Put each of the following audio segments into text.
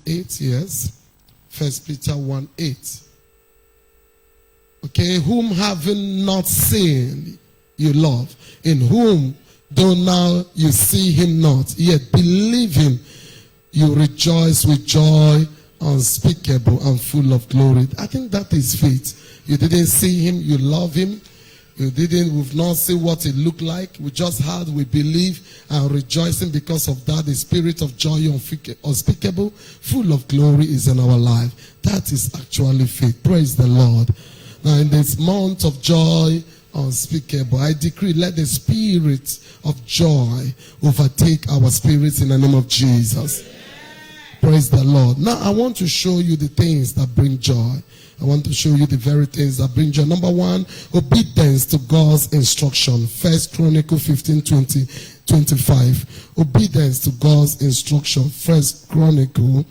1:8, yes. 1 Peter 1:8. Okay, whom having not seen you love, in whom though now you see him not, yet believe him, you rejoice with joy unspeakable and full of glory. I think that is faith. You didn't see him, you love him. We've not seen what it looked like. We just heard, we believe and rejoicing because of that. The spirit of joy unspeakable, full of glory is in our life. That is actually faith. Praise the Lord. Now in this month of joy unspeakable, I decree, let the spirit of joy overtake our spirits in the name of Jesus. Praise the Lord. Now I want to show you the things that bring joy. I want to show you the very things that bring joy. Number one, obedience to God's instruction. 1 Chronicles 15:20-25. Obedience to God's instruction. 1 Chronicles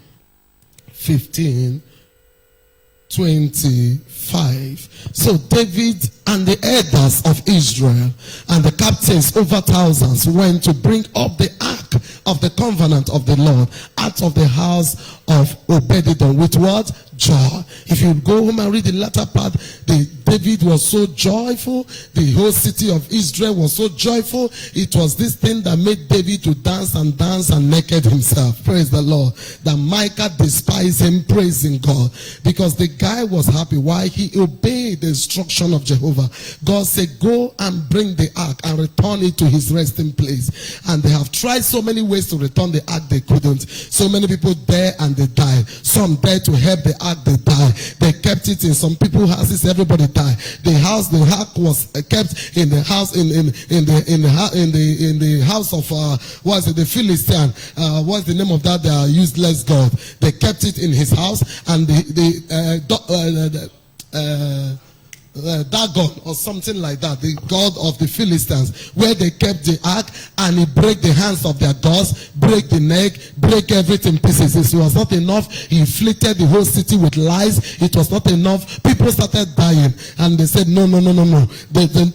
15:25. So David and the elders of Israel and the captains over thousands went to bring up the ark of the covenant of the Lord out of the house of Obed-Edom with what? Joy. If you go home and read the latter part, David was so joyful. The whole city of Israel was so joyful. It was this thing that made David to dance and naked himself. Praise the Lord. That Micah despised him, praising God. Because the guy was happy. Why? He obeyed the instruction of Jehovah. God said, go and bring the ark and return it to his resting place. And they have tried so many ways to return the ark, they couldn't. So many people there and they died. Some there to help the ark, they died. They kept it in some people's houses, everybody died. The ark was kept in the house in the house of the Philistine. What's the name of that useless god? They kept it in his house, and Dagon or something like that, the god of the Philistines, where they kept the ark, and he break the hands of their gods, break the neck, break everything in pieces. It was not enough. He inflicted the whole city with lies. It was not enough. People started dying, and they said, no.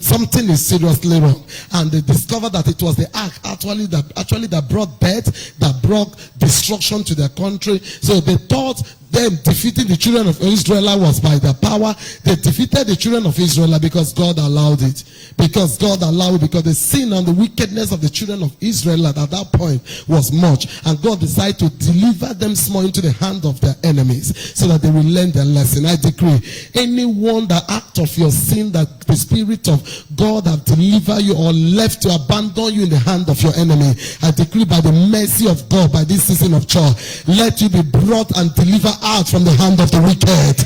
Something is seriously wrong. And they discovered that it was the ark actually that brought death, that brought destruction to their country. So they thought them defeating the children of Israel was by their power. They defeated the children of Israel because God allowed it. Because the sin and the wickedness of the children of Israel at that point was much. And God decided to deliver them small into the hand of their enemies so that they will learn their lesson. I decree, anyone that act of your sin, that the Spirit of God have delivered you or left to abandon you in the hand of your enemy, I decree by the mercy of God, by this season of joy, let you be brought and delivered out from the hand of the wicked.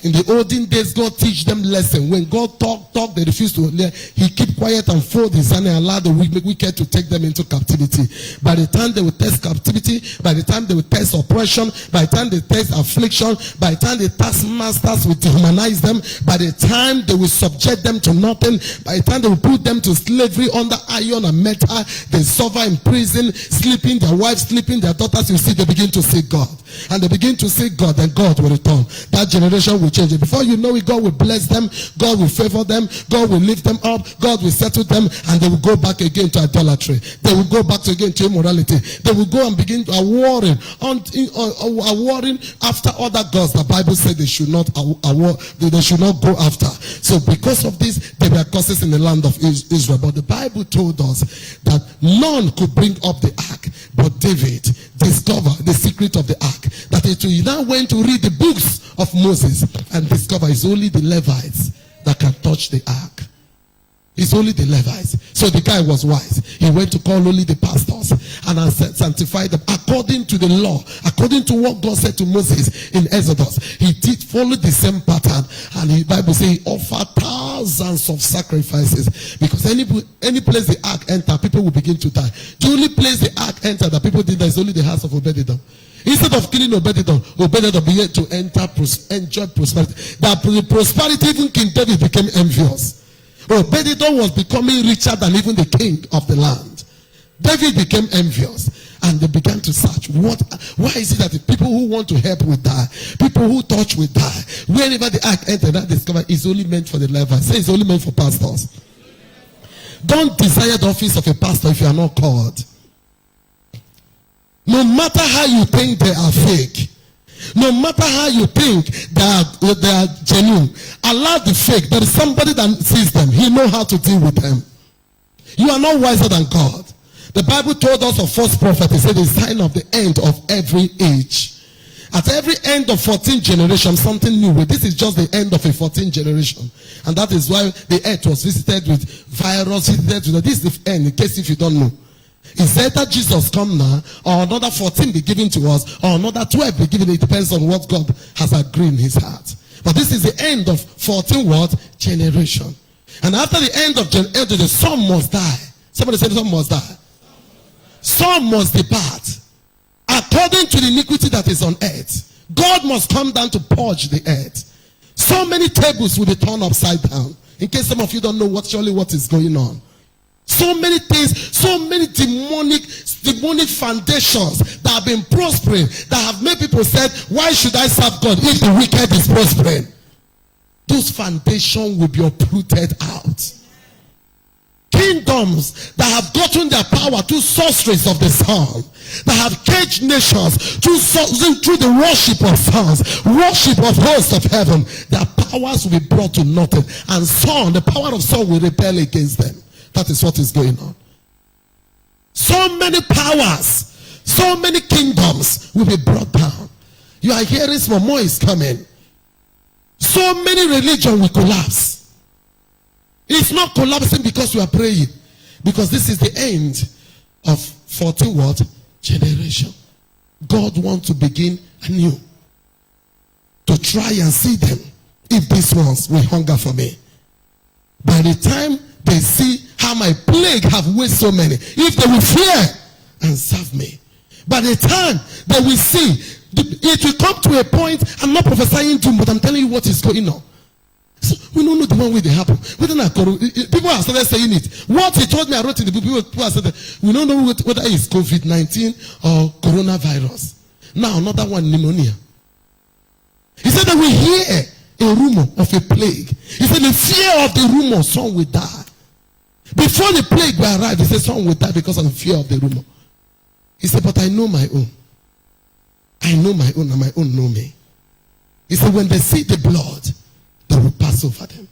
In the olden days, God teach them lesson. When God talk, they refuse to learn. He keep quiet and fold his hand and allow the wicked to take them into captivity. By the time they will test captivity, by the time they will test oppression, by the time they test affliction, by the time the taskmasters will dehumanize them, by the time they will subject them to nothing, by the time they will put them to slavery under iron and metal, they suffer in prison, sleeping, their wives sleeping, their daughters, you see, they begin to seek God. And they begin to seek God, and God will return. That generation will change it. Before you know it, God will bless them, God will favor them, God will lift them up, God will settle them, and they will go back again to idolatry. They will go back again to immorality. They will go and begin to warring after other gods. The Bible said they should not go after. So because of this, there were curses in the land of Israel. But the Bible told us that none could bring up the ark, but David discovered the secret of the ark. That he now went to read the books of Moses and discover it's only the Levites that can touch the ark. It's only the Levites. So the guy was wise. He went to call only the pastors and sanctify them according to the law, according to what God said to Moses in Exodus. He did follow the same pattern, and the Bible says he offered thousands of sacrifices, because any place the ark enter, people will begin to die. The only place the ark enter that people did that is only the house of Obed-Edom. Instead of killing Obed-Edom began to enjoy prosperity. That the prosperity, even King David became envious. Obed-Edom was becoming richer than even the king of the land. David became envious, and they began to search. Why is it that the people who want to help will die? People who touch will die. Wherever the ark entered, that discovered is only meant for the Levites. Say it's only meant for pastors. Don't desire the office of a pastor if you are not called. No matter how you think they are fake, no matter how you think they are genuine, allow the fake. There is somebody that sees them. He knows how to deal with them. You are not wiser than God. The Bible told us of false prophet. It said the sign of the end of every age. At every end of 14th generation, something new. This is just the end of a 14th generation. And that is why the earth was visited with virus. This is the end, in case if you don't know. Is either Jesus come now, or another 14 be given to us, or another 12 be given. It depends on what God has agreed in his heart. But this is the end of 14 what? Generation. And after the end of generation, some must die. Somebody said some must die. Some must depart. According to the iniquity that is on earth, God must come down to purge the earth. So many tables will be turned upside down. In case some of you don't know what is going on. So many things, so many demonic foundations that have been prospering, that have made people say, why should I serve God if the wicked is prospering? Those foundations will be uprooted out. Kingdoms that have gotten their power through sorceries of the sun, that have caged nations through the worship of sons, worship of hosts of heaven, their powers will be brought to nothing. And sun, the power of sun will rebel against them. That is what is going on. So many powers, so many kingdoms will be brought down. You are hearing more is coming. So many religions will collapse. It's not collapsing because you are praying. Because this is the end of 14 what? Generation. God wants to begin anew. To try and see them. If these ones will hunger for me. By the time they see how my plague have wasted so many, if they will fear and serve me, by the time they will see, it will come to a point. I'm not prophesying doom, but I'm telling you what is going on. So we don't know the one way they happen. People have started saying it. What he told me, I wrote in the book. People have said that we don't know whether it's COVID-19 or coronavirus. Now another one, pneumonia. He said that we hear a rumor of a plague. He said the fear of the rumor, some will die. Before the plague will arrive, he said some will die because of the fear of the rumor. He said, but I know my own. I know my own and my own know me. He said when they see the blood, they will pass over them.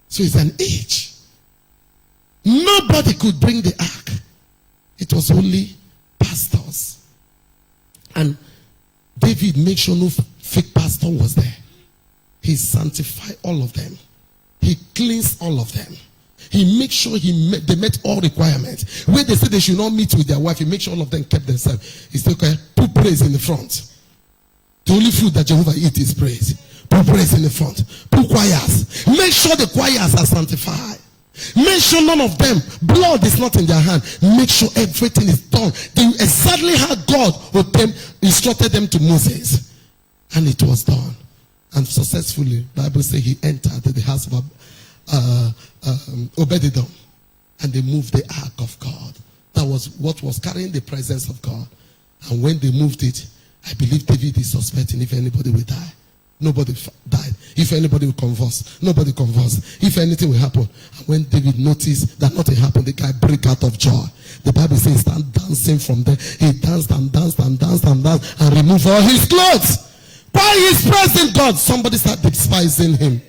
So it's an age. Nobody could bring the ark. It was only pastors. And David made sure no fake pastor was there. He sanctified all of them. He cleansed all of them. He made sure they met all requirements. Where they said they should not meet with their wife, he made sure all of them kept themselves. He said, okay, put praise in the front. The only food that Jehovah eats is praise. Put praise in the front. Put choirs. Make sure the choirs are sanctified. Make sure none of them, blood is not in their hand. Make sure everything is done. They exactly how God instructed them to Moses. And it was done. And successfully, the Bible says he entered the house of Obed-Edom, and they moved the ark of God. That was what was carrying the presence of God. And when they moved it, I believe David is suspecting if anybody will die. Nobody died. If anybody will converse, nobody conversed. If anything will happen. And when David noticed that nothing happened, the guy break out of joy. The Bible says he started dancing from there. He danced and danced and danced and danced and removed all his clothes. Why is praising God? Somebody started despising him.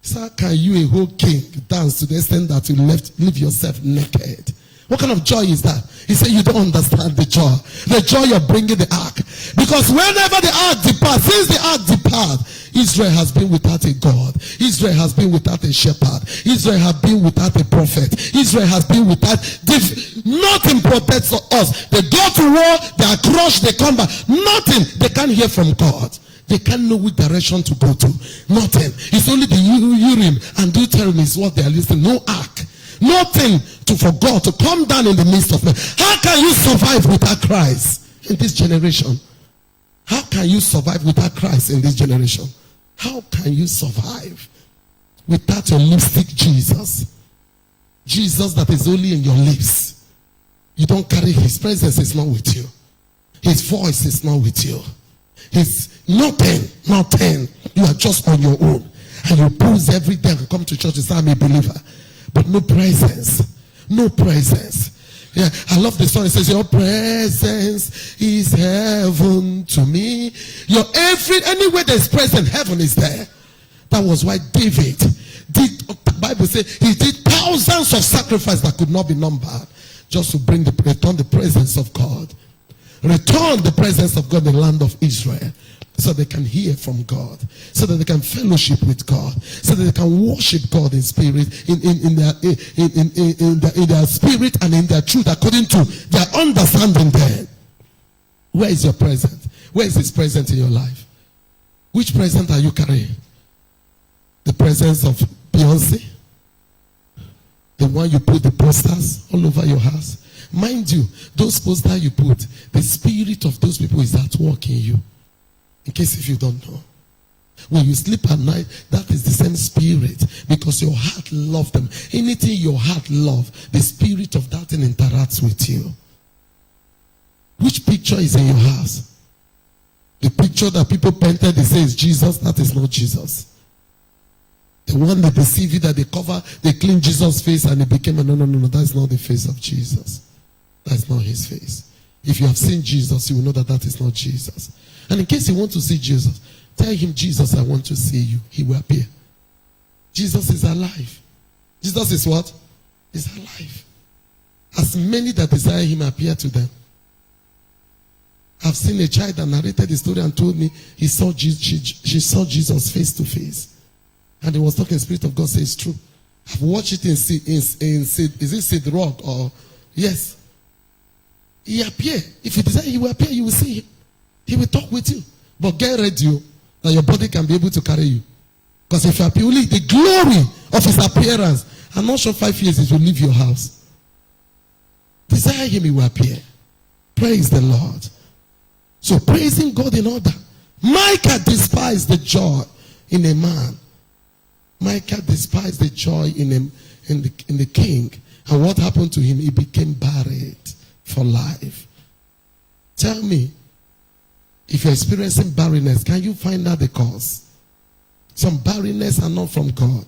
So how can you, a whole king, dance to the extent that you leave yourself naked? What kind of joy is that? He said you don't understand the joy. The joy of bringing the ark. Because whenever the ark departs, since the ark departs, Israel has been without a God. Israel has been without a shepherd. Israel has been without a prophet. Israel has been without nothing protects us. They go to war, they are crushed, they come back. Nothing. They can't hear from God. They can't know which direction to go to. Nothing. It's only the Urim and Deuteronomy is what they are listening. No ark. Nothing for God to come down in the midst of men. How can you survive without Christ in this generation? How can you survive without Christ in this generation? How can you survive without your lipstick Jesus? Jesus that is only in your lips. You don't carry his presence, is not with you. His voice is not with you. His nothing. You are just on your own. And you pose every day and come to church and say, I'm a believer. But no presence. No presence. Yeah, I love the song. It says, your presence is heaven to me. Anywhere there's presence, heaven is there. That was why David did, the Bible says, he did thousands of sacrifices that could not be numbered, just to return the presence of God. Return the presence of God in the land of Israel, so they can hear from God, so that they can fellowship with God, so that they can worship God in spirit, in their spirit and in their truth, according to their understanding. Then, where is your presence? Where is His presence in your life? Which presence are you carrying? The presence of Beyonce, the one you put the posters all over your house. Mind you, those posters you put, the spirit of those people is at work in you. In case if you don't know. When you sleep at night, that is the same spirit, because your heart loves them. Anything your heart loves, the spirit of that thing interacts with you. Which picture is in your house? The picture that people painted, they say is Jesus, that is not Jesus. The one that deceive you, that they clean Jesus' face and it became no, that's not the face of Jesus. That's not His face. If you have seen Jesus, you will know that that is not Jesus. And in case you want to see Jesus, tell Him, Jesus, I want to see you. He will appear. Jesus is alive. Jesus is what? Is alive. As many that desire Him appear to them. I've seen a child that narrated the story and told me she saw Jesus face to face. And he was talking, the Spirit of God says it's true. I've watched it in Sid Rock or yes. He appear. If you desire, He will appear, you will see Him. He will talk with you. But get ready that your body can be able to carry you. Because if you appear, only the glory of His appearance, I'm not sure 5 years it will leave your house. Desire Him, He will appear. Praise the Lord. So praising God in order. Micah despised the joy in a man. Micah despised the joy in the king. And what happened to him? He became buried for life. Tell me, if you're experiencing barrenness, can you find out the cause? Some barrenness are not from God.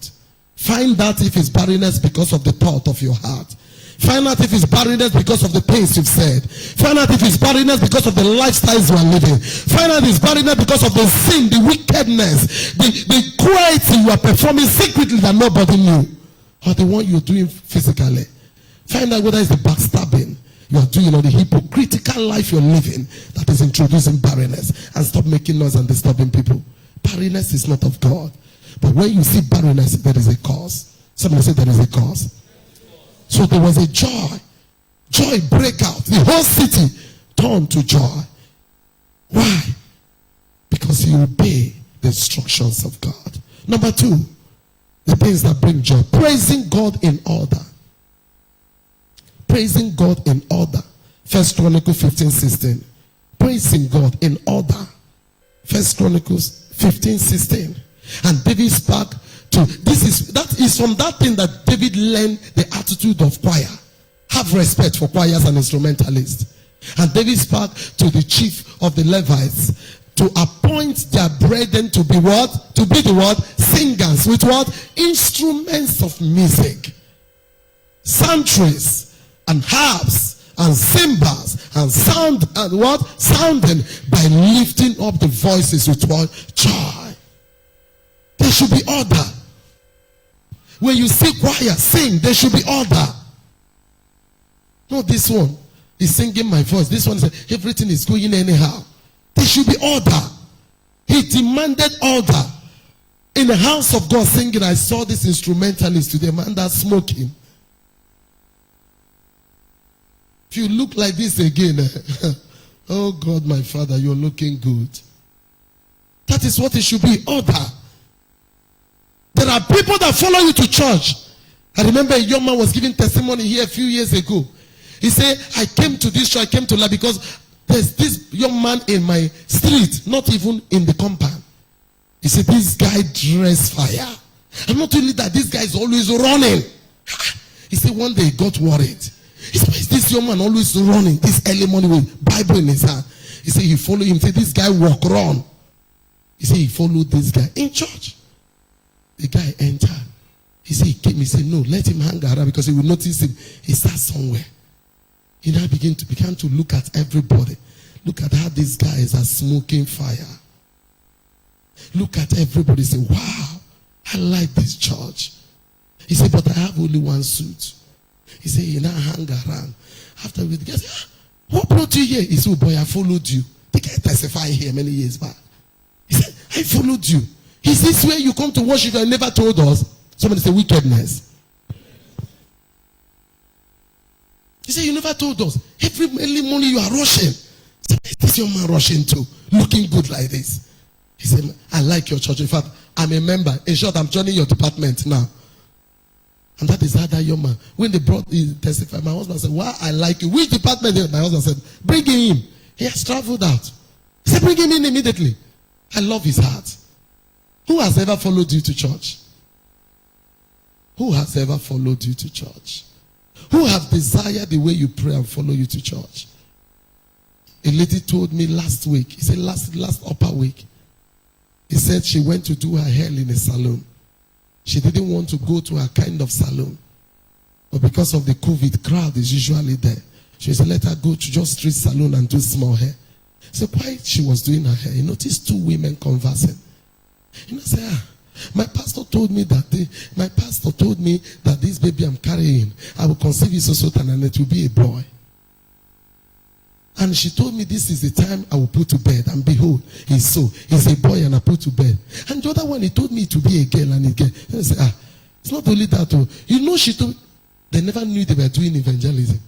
Find out if it's barrenness because of the thought of your heart. Find out if it's barrenness because of the things you've said. Find out if it's barrenness because of the lifestyles you are living. Find out if it's barrenness because of the sin, the wickedness, the cruelty you are performing secretly that nobody knew, or the one you're doing physically. Find out whether it's the backstabbing you are doing or the hypocritical life you're living that is introducing barrenness, and stop making noise and disturbing people. Barrenness is not of God. But when you see barrenness, there is a cause. Somebody say there is a cause. So there was a joy. Joy break out. The whole city turned to joy. Why? Because you obey the instructions of God. Number 2, the things that bring joy. Praising God in order. Praising God in order. 1 Chronicles 15:16. Praising God in order. 1 Chronicles 15:16. And David spoke to, that is from that thing that David learned the attitude of choir. Have respect for choirs and instrumentalists. And David spoke to the chief of the Levites to appoint their brethren to be what? To be the what? Singers. With what? Instruments of music. Psalteries and harps and cymbals and sound and what? Sounding by lifting up the voices with what? Joy. There should be order. When you see choir sing, there should be order. Not this one is singing my voice. This one is everything is going anyhow. There should be order. He demanded order. In the house of God singing, I saw this instrumentalist today, man that's smoking. If you look like this again, oh God, my Father, you're looking good. That is what it should be, order. There are people that follow you to church. I remember a young man was giving testimony here a few years ago. He said, I came to this church, I came to life because there's this young man in my street, not even in the compound. He said, this guy dress fire. And not only that, this guy is always running. He said, one day he got worried. He said, why is this young man always running this early morning with Bible in his hand? He said, he followed him. He said, this guy walk run. He said, he followed this guy in church. The guy entered. He said, he came. He said, no, let him hang around because he will notice him. He starts somewhere. He now began to look at everybody. Look at how these guys are smoking fire. Look at everybody. Say, wow, I like this church. He said, but I have only one suit. He said, you now hang around. After we get, what brought you here? He said, oh boy, I followed you. The guy testified here many years back. He said, I followed you. Is this where you come to worship and never told us? Somebody say wickedness. He said, you never told us. Every early morning you are rushing. He said, is this your man rushing too? Looking good like this. He said, I like your church. In fact, I'm a member. In short, I'm joining your department now. And that is how that young man, when they brought him testify, my husband said, why I like you? Which department? My husband said, bring him in. He has traveled out. He said, bring him in immediately. I love his heart. Who has ever followed you to church? Who has ever followed you to church? Who have desired the way you pray and follow you to church? A lady told me last week, he said last upper week, he said she went to do her hair in a salon. She didn't want to go to her kind of salon. But because of the COVID, crowd is usually there. She said, let her go to just street salon and do small hair. So while she was doing her hair, he noticed two women conversing. I said, my pastor told me that this baby I'm carrying, I will conceive it so and it will be a boy. And she told me this is the time I will put to bed. And behold, he's a boy and I put to bed. And the other one, he told me to be a girl and a girl. And I said, it's not only that. Oh. You know, she told, they never knew they were doing evangelism.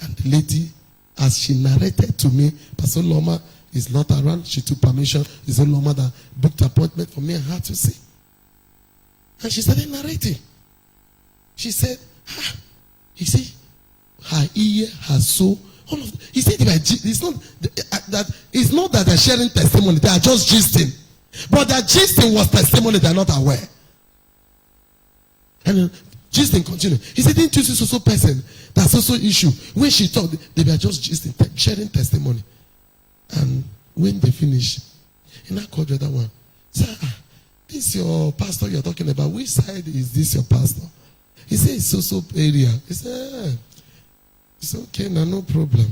And the lady, as she narrated to me, Pastor Loma is not around. She took permission. It's a Loma that booked appointment for me and her to see. And she started narrating. She said, you see, her ear, her soul, all of them. He said, it's not that they're sharing testimony, they are just gisting. But that gisting was testimony, they're not aware. And gisting continued. He said, didn't you see so person? That's also issue. When she thought they were just gisting, sharing testimony. And when they finished, he now called the other one. Sir, this is your pastor you're talking about. Which side is this your pastor? He said, it's so area. He said, it's okay, now no problem.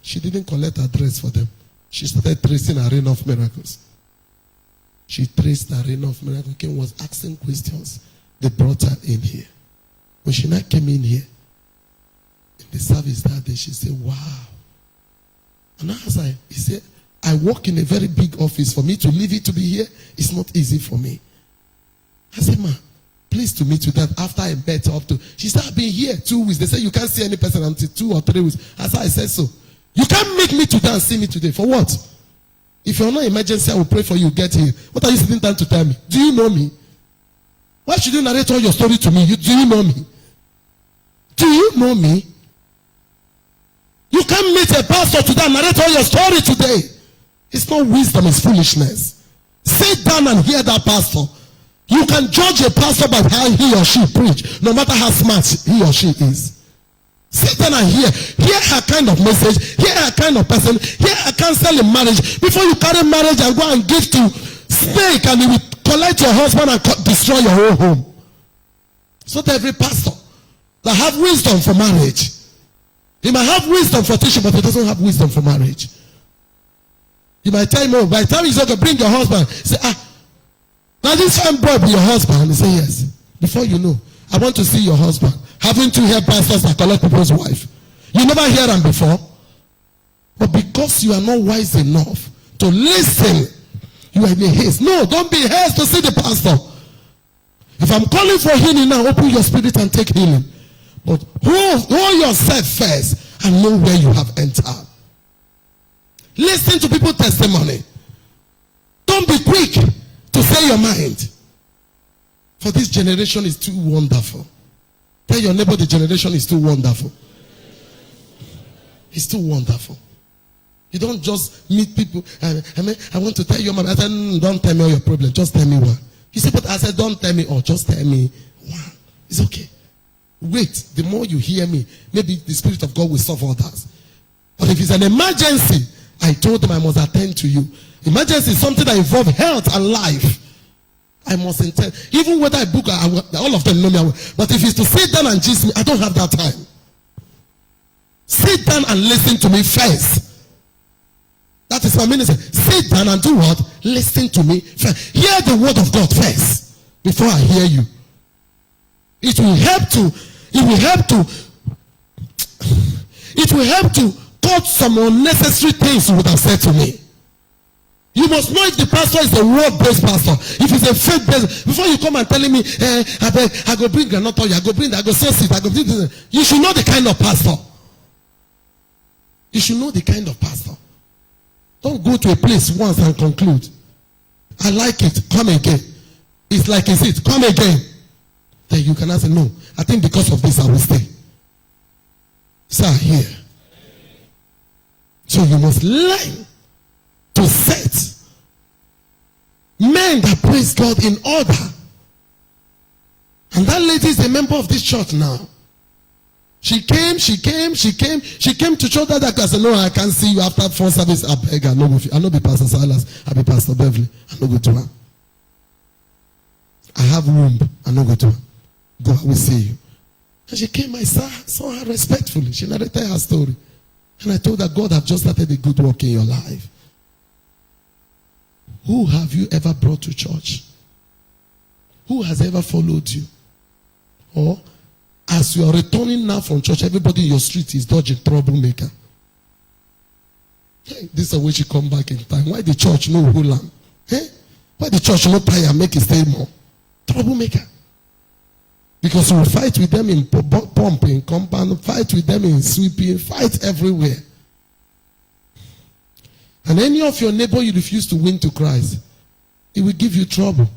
She didn't collect address for them. She started tracing Arena of Miracles. She traced Arena of Miracles. King was asking questions. They brought her in here. When she now came in here, in the service that day, she said, wow. And he said, I work in a very big office. For me to leave it to be here, it's not easy for me. I said, ma, pleased to meet you. That after I met her up to, she started being here 2 weeks. They said you can't see any person until 2 or 3 weeks. As I said so. You can't make me today and see me today. For what? If you're not emergency, I will pray for you. Get here. What are you sitting down to tell me? Do you know me? Why should you narrate all your story to me? Do you know me? Do you know me? You can't meet a pastor today and narrate all your story today. It's not wisdom, it's foolishness. Sit down and hear that pastor. You can judge a pastor by how he or she preach, no matter how smart he or she is. Sit down and hear her kind of message, hear her kind of person, hear her counsel in marriage, before you carry marriage and go and give to snake and he will collect your husband and destroy your whole home. It's not every pastor that have wisdom for marriage. He might have wisdom for teaching, but he doesn't have wisdom for marriage. You might tell him, oh, by the time he's going to bring your husband, say, now this fine boy be your husband. He say, yes. Before you know, I want to see your husband. Haven't you heard pastors that collect people's wife? You never hear them before. But because you are not wise enough to listen, you are in a haste. No, don't be in haste to see the pastor. If I'm calling for healing now, open your spirit and take healing. But hold yourself first and know where you have entered. Listen to people's testimony. Don't be quick to say your mind. For this generation is too wonderful. Tell your neighbor the generation is too wonderful. It's too wonderful. You don't just meet people. I want to tell you, I said, don't tell me all your problems. Just tell me one. You say, but I said, don't tell me all. Just tell me one. It's okay. Wait. The more you hear me, maybe the Spirit of God will solve all that. But if it's an emergency, I told them I must attend to you. Emergency is something that involves health and life. I must intend. Even whether I book, all of them know me. But if it's to sit down and gist me, I don't have that time. Sit down and listen to me first. That is my ministry. Sit down and do what? Listen to me first. Hear the word of God first before I hear you. It will help to cut some unnecessary things you would have said to me. You must know if the pastor is a word-based pastor. If he's a faith-based, before you come and telling me, I go bring granite oil, I go bring that, I go source it, I go bring this. You should know the kind of pastor. You should know the kind of pastor. Don't go to a place once and conclude. I like it, come again. It's like, is it? Come again. Then you can answer, no, I think because of this I will stay. Sir, here. So you must learn to set men that praise God in order. And that lady is a member of this church now. She came to church that I said, no, I can't see you after 4 service. I beg, I know be Pastor Silas, I be Pastor Beverly. I know go to her. I have room, I know go to her. Go, I will see you. And she came, I saw her respectfully. She narrated her story. And I told her, God have just started a good work in your life. Who have you ever brought to church? Who has ever followed you? Or as you are returning now from church, everybody in your street is dodging troublemaker. Hey, this is the way she come back in time. Why the church no hold am? Hey? Why the church no tire make it stay more? Troublemaker. Because you will fight with them in pumping, compound, fight with them in sweeping, fight everywhere. And any of your neighbor you refuse to win to Christ, it will give you trouble.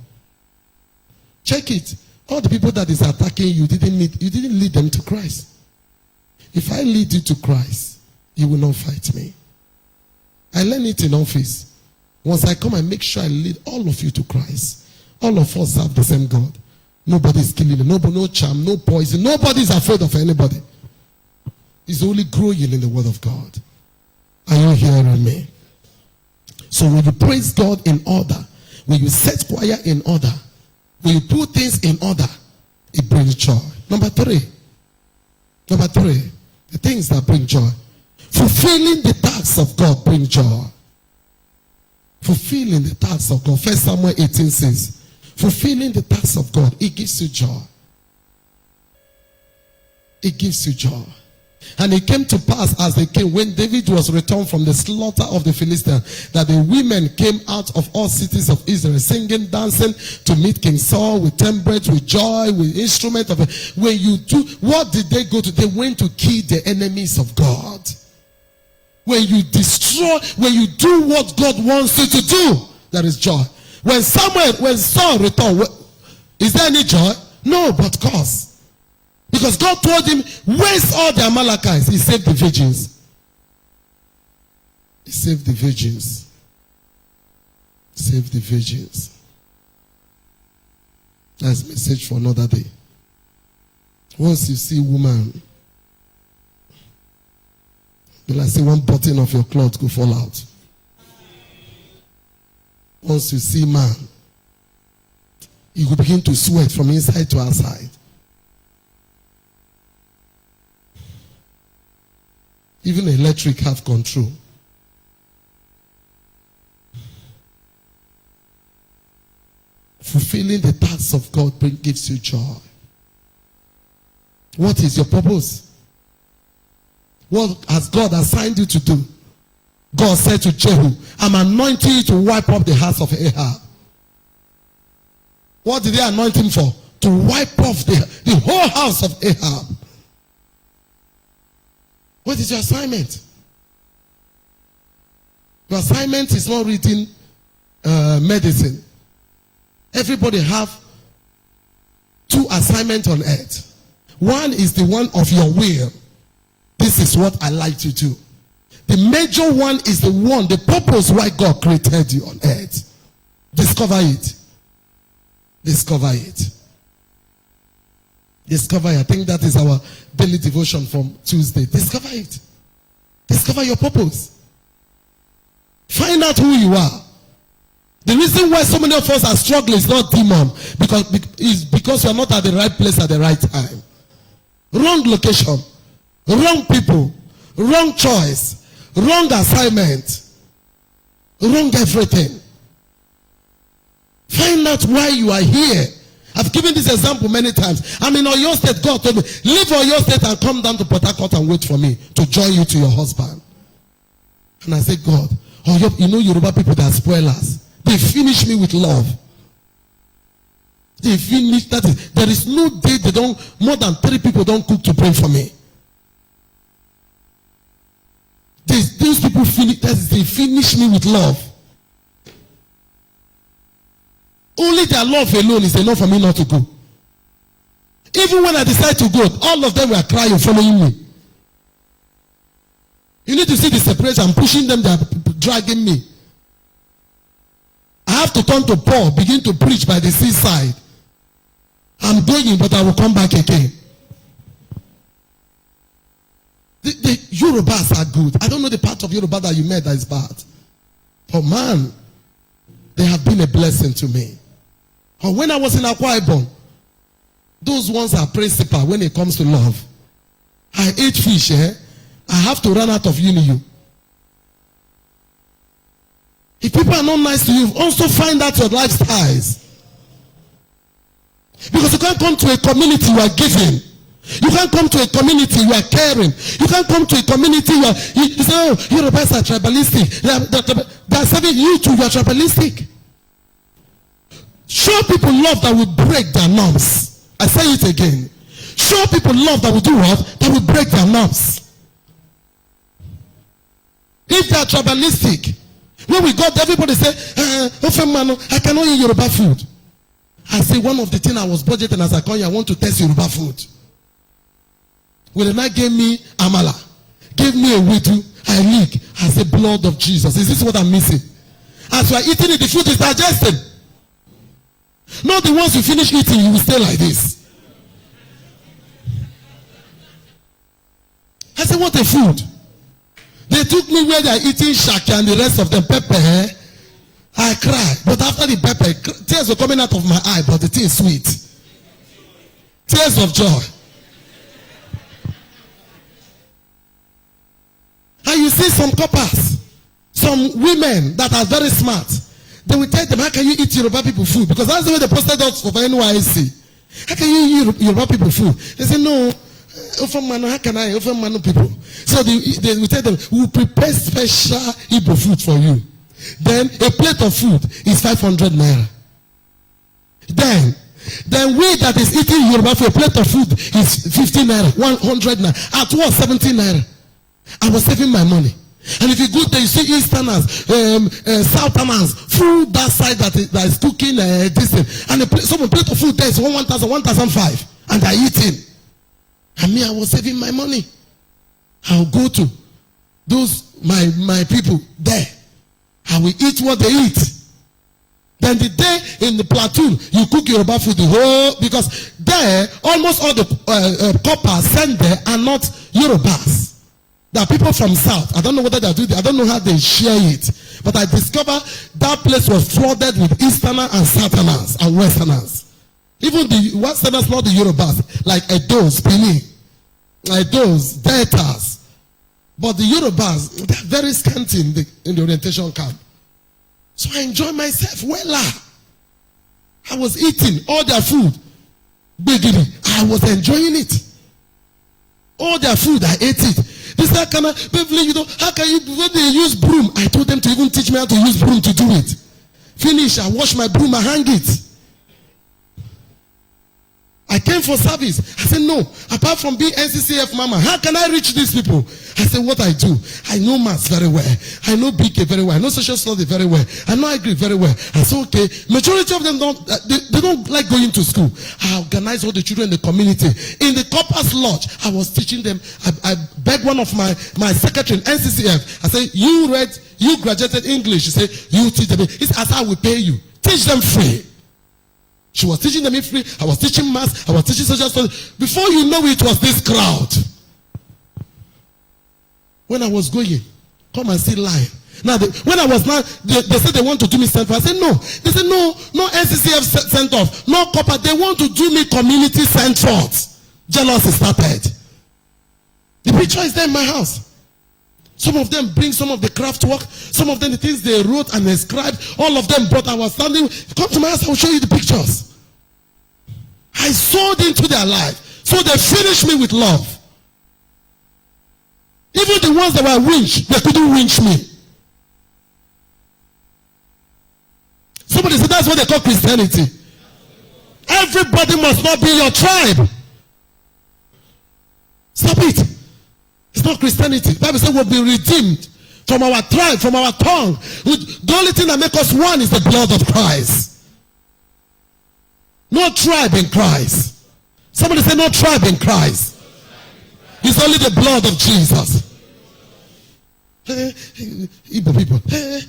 Check it. All the people that is attacking you, you didn't lead them to Christ. If I lead you to Christ, you will not fight me. I learn it in office. Once I come, I make sure I lead all of you to Christ. All of us serve the same God. Nobody is killing you. Nobody, no charm, no poison. Nobody is afraid of anybody. It's only growing in the word of God. Are you hearing me? So when you praise God in order, when you set choir in order, when you put things in order, it brings joy. Number three, the things that bring joy. Fulfilling the tasks of God bring joy. Fulfilling the tasks of God. 1 Samuel 18 says, fulfilling the tasks of God, it gives you joy. It gives you joy. And it came to pass as they came, when David was returned from the slaughter of the Philistines, that the women came out of all cities of Israel, singing, dancing to meet King Saul with timbrels, with joy, with instruments. When you do, what did they go to? They went to kill the enemies of God. When you destroy, when you do what God wants you to do, there is joy. When Saul returned, is there any joy? No, but cause. Because God told him, waste all the Amalekites. He saved the virgins. He saved the virgins. Save the virgins. That's a message for another day. Once you see woman, will I say one button of your cloth go fall out? Once you see man, you will begin to sweat from inside to outside. Even electric have control. Fulfilling the tasks of God gives you joy. What is your purpose? What has God assigned you to do? God said to Jehu, I'm anointing you to wipe up the house of Ahab. What did they anoint him for? To wipe off the whole house of Ahab. What is your assignment? Your assignment is not reading medicine. Everybody have two assignments on earth. One is the one of your will. This is what I like to do. The major one is the one, the purpose why God created you on earth. Discover it. Discover it. Discover it. I think that is our daily devotion from Tuesday. Discover it. Discover your purpose. Find out who you are. The reason why so many of us are struggling is not demon, because you are not at the right place at the right time. Wrong location, wrong people, wrong choice, wrong assignment, wrong everything. Find out why you are here. I've given this example many times. I'm in Oyo State. God told me, leave Oyo State and come down to Port Harcourt and wait for me to join you to your husband. And I said, God, you know Yoruba people that are spoilers. They finish me with love. They finish, that is, there is no day they don't, more than 3 people don't cook to pray for me. Those people finish, that is, they finish me with love. Only their love alone is enough for me not to go. Even when I decide to go, all of them were crying, following me. You need to see the separation. I'm pushing them, they're dragging me. I have to turn to Paul, begin to preach by the seaside. I'm going, but I will come back again. The Yorubas are good. I don't know the part of Yoruba that you met that is bad. But man, they have been a blessing to me. Or when I was in Akwa Ibom, those ones are principal when it comes to love. I ate fish, I have to run out of Union. If people are not nice to you, also find out your lifestyles. Because you can't come to a community you are giving. You can't come to a community you are caring. You can't come to a community you say, oh, Yorubas are tribalistic. They are serving you too, you are tribalistic. Show people love that will break their norms. I say it again. Show people love that will do what? That will break their norms. If they are tribalistic, when we got everybody say, I cannot eat Yoruba food. I say one of the things I was budgeting as I come here, I want to test Yoruba food. When the night gave me amala, gave me a widu, I leak. I say, blood of Jesus. Is this what I'm missing? As you are eating it, the food is digested. Not the ones you finish eating, you will stay like this. I said, what a food. They took me where they are eating shaki and the rest of them pepper. I cried. But after the pepper, tears were coming out of my eye, but the thing is sweet. Tears of joy. And you see some couples, some women that are very smart. They will tell them, how can you eat Yoruba people food? Because that's the way they posted out for NYC. How can you eat Yoruba people food? They say, no. How can I? People. So they will tell them, we will prepare special Igbo food for you. Then a plate of food is 500 naira. Then we that is eating Yoruba for a plate of food is 50 naira, 100 naira. At what? 70 naira. I was saving my money. And if you go there, you see Easterners, Southerners, food that side that is cooking this thing. And a plate of food there is 1,000, 1,500. And they're eating. And me, I was saving my money. I'll go to those, my people there. I will eat what they eat. Then the day in the platoon, you cook Yoruba food the whole, because there, almost all the coppers sent there are not Yorubas. There are people from South. I don't know whether they do it. I don't know how they share it. But I discovered that place was flooded with Easterners and Southerners and Westerners. Even the Westerners, not the Yorubas, like Edos, Benin, those Deltas. But the Yorubas, they're very scanty in the orientation camp. So I enjoy myself well. I was eating all their food. I was enjoying it. All their food, I ate it. They said, how can you, when they use broom, I told them to even teach me how to use broom to do it. Finish, I wash my broom, I hang it. I came for service. I said, no, apart from being NCCF mama, how can I reach these people? I said, what I do, I know maths very well. I know BK very well. I know social studies very well. I know Agric very well. I said, okay, majority of them they don't like going to school. I organized all the children in the community. In the Corpus Lodge, I was teaching them. I begged one of my secretary in NCCF. I said, you graduated English. She said, you teach them. He said, as I will pay you. Teach them free. She was teaching them free. I was teaching maths. I was teaching social studies. Before you know it was this crowd. When I was going, come and see live. Now, when I was not, they said they want to do me send off. I said no. They said no NCCF sent off. No copper. They want to do me community sent off. Jealousy started. The picture is there in my house. Some of them bring some of the craft work. Some of them the things they wrote and inscribed. All of them brought. I was standing. Come to my house. I will show you the pictures. I sowed into their life. So they finished me with love. Even the ones that were winched, they couldn't winch me. Somebody said that's what they call Christianity. Everybody must not be your tribe. Stop it. It's not Christianity. The Bible says we'll be redeemed from our tribe, from our tongue. The only thing that makes us one is the blood of Christ. No tribe in Christ. Somebody say no tribe in Christ. It's only the blood of Jesus. Hey, Igbo people. Hey,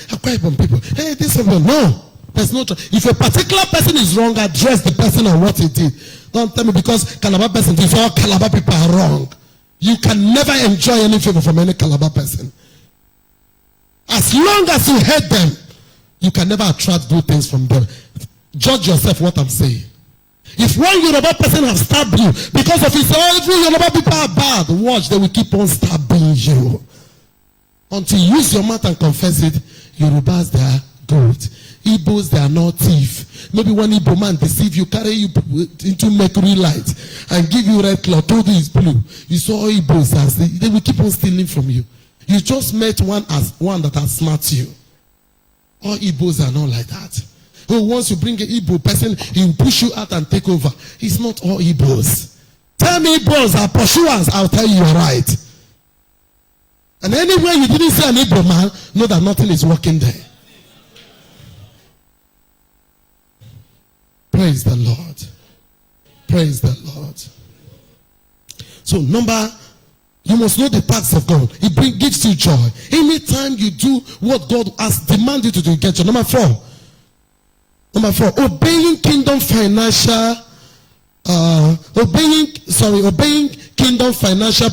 Akwa Ibom people. Hey, this one. No. There's no. If a particular person is wrong, address the person on what he did. Don't tell me because Calabar person, if all Calabar people are wrong. You can never enjoy any favor from any Calabar person. As long as you hate them, you can never attract good things from them. Judge yourself what I'm saying. If one Yoruba person has stabbed you because of his every Yoruba people are bad, watch, they will keep on stabbing you. Until you use your mouth and confess it, Yorubas, they are good. Igbos, they are not thief. Maybe one Igbo man deceive you, carry you into mercury light and give you red cloth, told you it's blue. You saw Igbos as they will keep on stealing from you. You just met one that has smart you. All Igbos are not like that. Oh, once you bring an Igbo person, he will push you out and take over. It's not all Igbos. Tell me Igbos are pursuers, I'll tell you you're right. And anywhere you didn't see an Igbo man, know that nothing is working there. Praise the Lord. Praise the Lord. So you must know the paths of God. It gives you joy. Anytime you do what God has demanded you to do, you get joy. Number four, obeying kingdom financial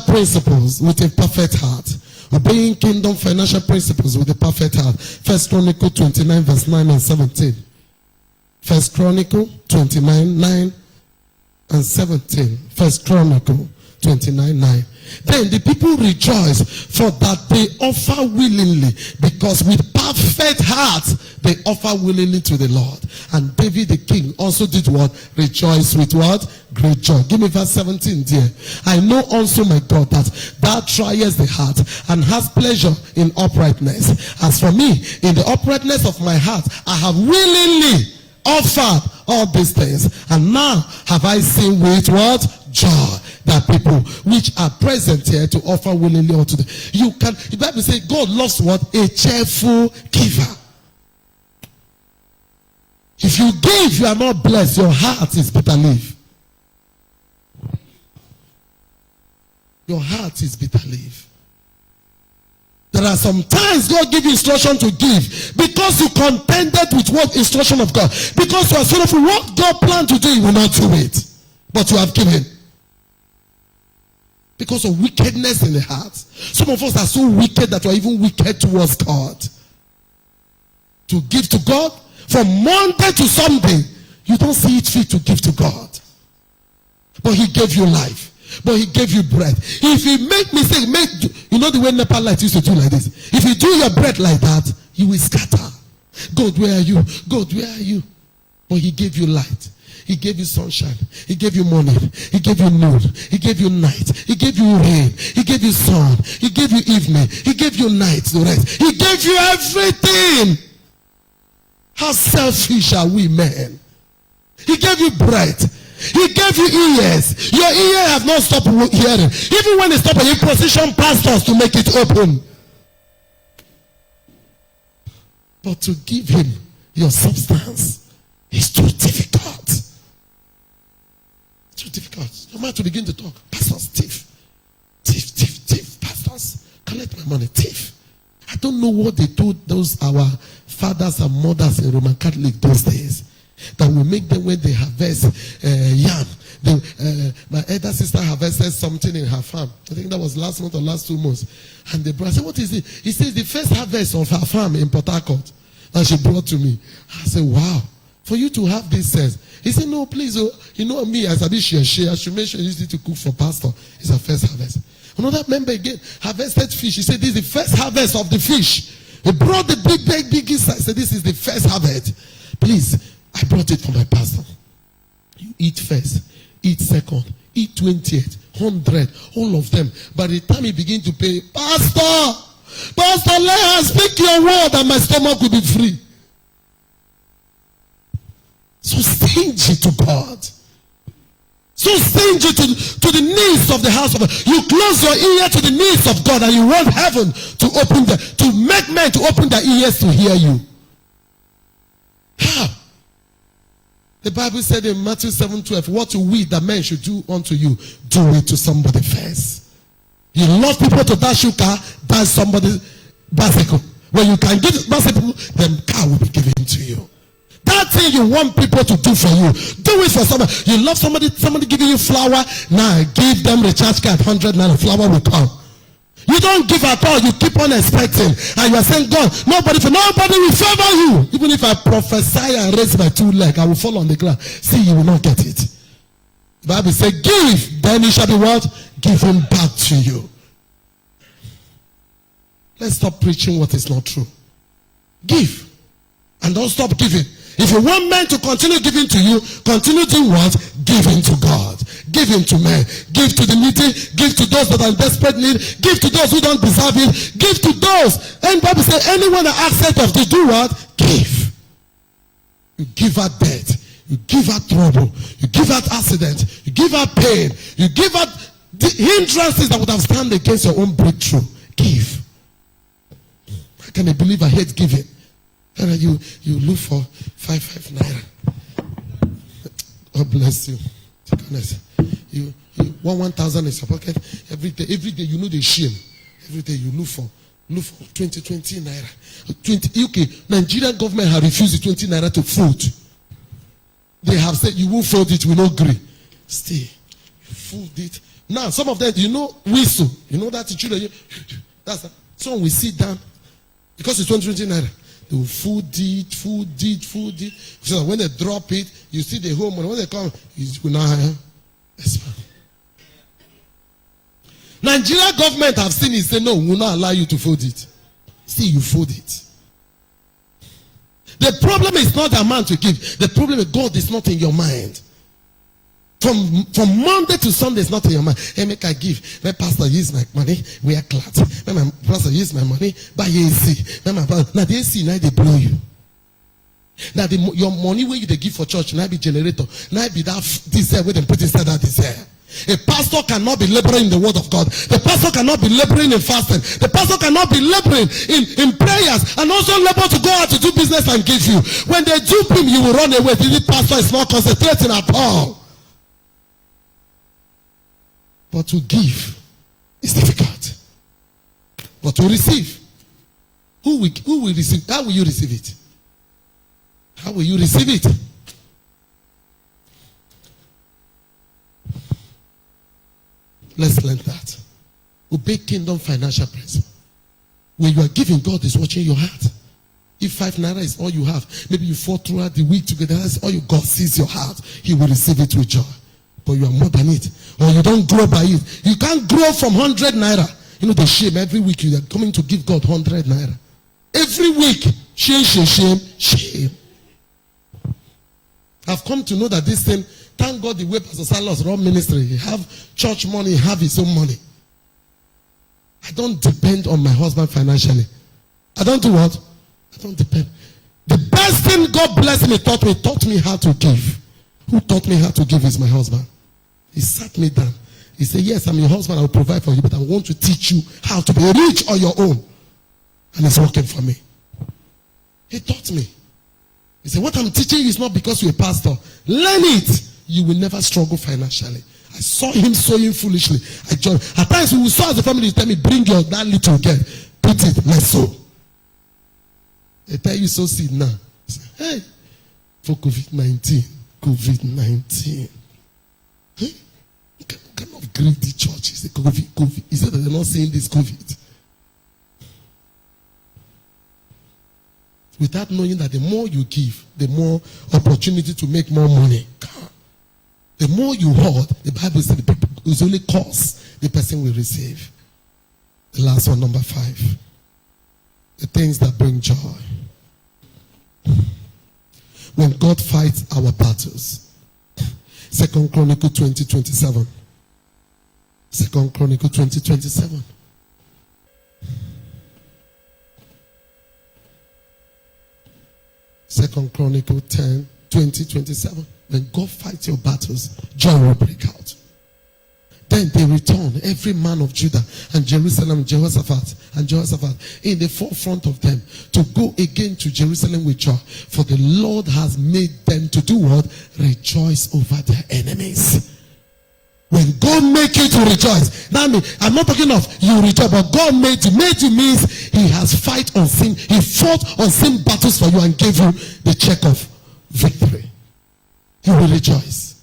principles with a perfect heart. Obeying kingdom financial principles with a perfect heart. First Chronicle 29 verse 9 and 17. First Chronicle 29, 9 and 17. First Chronicle 29, 9. Then the people rejoice for that they offer willingly, because with perfect hearts they offer willingly to the Lord. And David the king also did what? Rejoice with what? Great joy. Give me verse 17 dear. I know also, my God, that thou triest the heart and hast pleasure in uprightness. As for me, in the uprightness of my heart, I have willingly offered all these things, and now have I seen with what? Joy, that people which are present here to offer willingly unto them. You can, the Bible says God loves what? A cheerful giver. If you give, you are not blessed, your heart is bitter leaf. Your heart is bitter leaf. There are some times God gives you instruction to give because you contended with what instruction of God. Because you are sorrowful, what God planned to do, you will not do it. But you have given. Because of wickedness in the heart. Some of us are so wicked that we are even wicked towards God. To give to God, from Monday to Sunday, you don't see it fit to give to God. But He gave you life. But He gave you bread. If He make mistake, you know the way Nepal light used to do like this. If you do your bread like that, you will scatter. God, where are you? God, where are you? But He gave you light. He gave you sunshine. He gave you morning. He gave you noon. He gave you night. He gave you rain. He gave you sun. He gave you evening. He gave you night to rest. He gave you everything. How selfish are we, men? He gave you breath. He gave you ears. Your ear have not stopped hearing. Even when they stop, you position pastors to make it open. But to give Him your substance is too difficult. Too difficult. No matter to begin to talk. Pastors, thief. Thief. Pastors, collect my money. Thief. I don't know what they told those our fathers and mothers in Roman Catholic those days. That will make them when they harvest yam. My elder sister harvested something in her farm. I think that was last month or last 2 months. And the brother said, what is it? He says the first harvest of her farm in Port Harcourt. And she brought to me. I said, wow. For you to have this sense. He said, no, please. Oh, you know me, as I should make sure you need to cook for pastor. It's her first harvest. Another member again harvested fish. He said, this is the first harvest of the fish. He brought the big inside. He said, this is the first harvest. Please, I brought it for my pastor. You eat first, eat second, eat 20th, 100, all of them. By the time he began to pay, Pastor, let us speak your word and my stomach will be free. So stingy to God. So stingy to the needs of the house of God. You close your ear to the needs of God and you want heaven to make men to open their ears to hear you. How? The Bible said in Matthew 7:12, what you will that men should do unto you, do it to somebody first. You love people to dash your car, dash somebody's bicycle. When you can give bicycle, then car will be given to you. That thing you want people to do for you, do it for somebody. You love somebody giving you flour, now give them recharge card, 100 naira, flour will come. You don't give at all, you keep on expecting. And you are saying, God, nobody will favor you. Even if I prophesy and raise my 2 legs, I will fall on the ground. See, you will not get it. The Bible says, give, then it shall be what? Given back to you. Let's stop preaching what is not true. Give. And don't stop giving. If you want men to continue giving to you, continue doing what? Giving to God. Giving to men. Give to the needy. Give to those that are in desperate need. Give to those who don't deserve it. Give to those. And Bible says, anyone that asks of to do what? Give. You give her debt. You give her trouble. You give her accident. You give her pain. You give her the hindrances that would have stand against your own breakthrough. Give. How can a believer hate giving? And you look for 5 naira. God bless you. You want 1,000 in your pocket every day. You know the shame. Every day you look for 20 naira. 20 UK Nigerian government have refused the 20 naira to fold. They have said you won't fold it, we no agree. Stay, you fold it. Now some of them, you know, whistle. You know that children. That's so we sit down because it's 20 naira. They will food it. So when they drop it, you see the home. When they come, it's Nigeria government have seen it, say no, we will not allow you to fold it. See, you fold it. The problem is not the amount you give. The problem is God is not in your mind. From Monday to Sunday is not in your mind. Hey, make I give. My pastor use my money, wear clothes. My pastor use my money, buy AC. Now the AC now they blow you. Now your money where you they give for church now be generator. Now be that this where they put inside that this here. A pastor cannot be laboring in the word of God. The pastor cannot be laboring in fasting. The pastor cannot be laboring in prayers and also labor to go out to do business and give you. When they dupe him, you will run away. The pastor is not concentrating at all. But to give is difficult. But to receive, who will receive? How will you receive it? How will you receive it? Let's learn that. Obey kingdom financial principle. When you are giving, God is watching your heart. If 5 naira is all you have, maybe you fought throughout the week together, that's all you God sees your heart. He will receive it with joy. But you are more than it, or you don't grow by it. You can't grow from 100 naira. You know the shame every week you are coming to give God 100 naira. Every week, shame. I've come to know that this thing, thank God the way Pastor Silas run ministry, he have church money, he have his own money. I don't depend on my husband financially. I don't do what? I don't depend. The best thing God bless me, taught me how to give. Who taught me how to give is my husband. He sat me down. He said, yes, I'm your husband. I will provide for you, but I want to teach you how to be rich on your own. And it's working for me. He taught me. He said, what I'm teaching you is not because you're a pastor. Learn it. You will never struggle financially. I saw him sowing foolishly. I joined. At times we will sow as a family. You tell me, bring your that little girl. Put it, let's sow. They tell you sow seed now. Say, hey, for COVID-19. Hey? What kind of greedy church is it? COVID. He said that they're not saying this COVID. Without knowing that the more you give, the more opportunity to make more money. The more you hoard, the Bible says the people is only cause the person will receive. The last one, number 5. The things that bring joy. When God fights our battles. 2 Chronicles 20:27. 2 Chronicles 20:27. Second Chronicles 10:20-27. When God fights your battles, joy will break out. Then they return, every man of Judah and Jerusalem, Jehoshaphat, in the forefront of them, to go again to Jerusalem with joy. For the Lord has made them to do what? Rejoice over their enemies. When God make you to rejoice, that means, I'm not talking of you rejoice, but God made you. Made you means He has fight unseen. He fought unseen battles for you and gave you the check of victory. You will rejoice.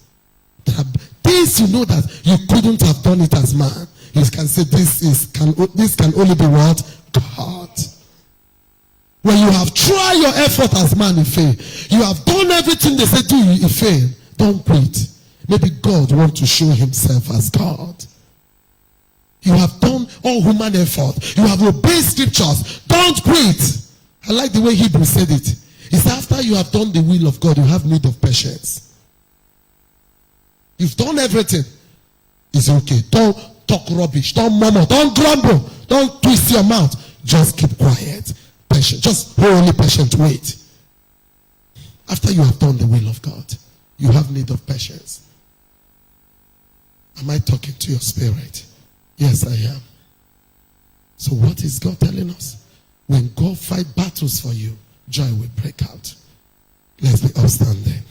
There are things you know that you couldn't have done it as man. You can say this can only be what? God. When you have tried your effort as man, you fail. You have done everything they say do, you fail. Don't quit. Maybe God wants to show Himself as God. You have done all human effort. You have obeyed scriptures. Don't quit. I like the way Hebrew said it. It's after you have done the will of God, you have need of patience. You've done everything. It's okay. Don't talk rubbish. Don't murmur. Don't grumble. Don't twist your mouth. Just keep quiet. Patient. Just only patient. Wait. After you have done the will of God, you have need of patience. Am I talking to your spirit? Yes, I am. So what is God telling us? When God fight battles for you, joy will break out. Let's be upstanding.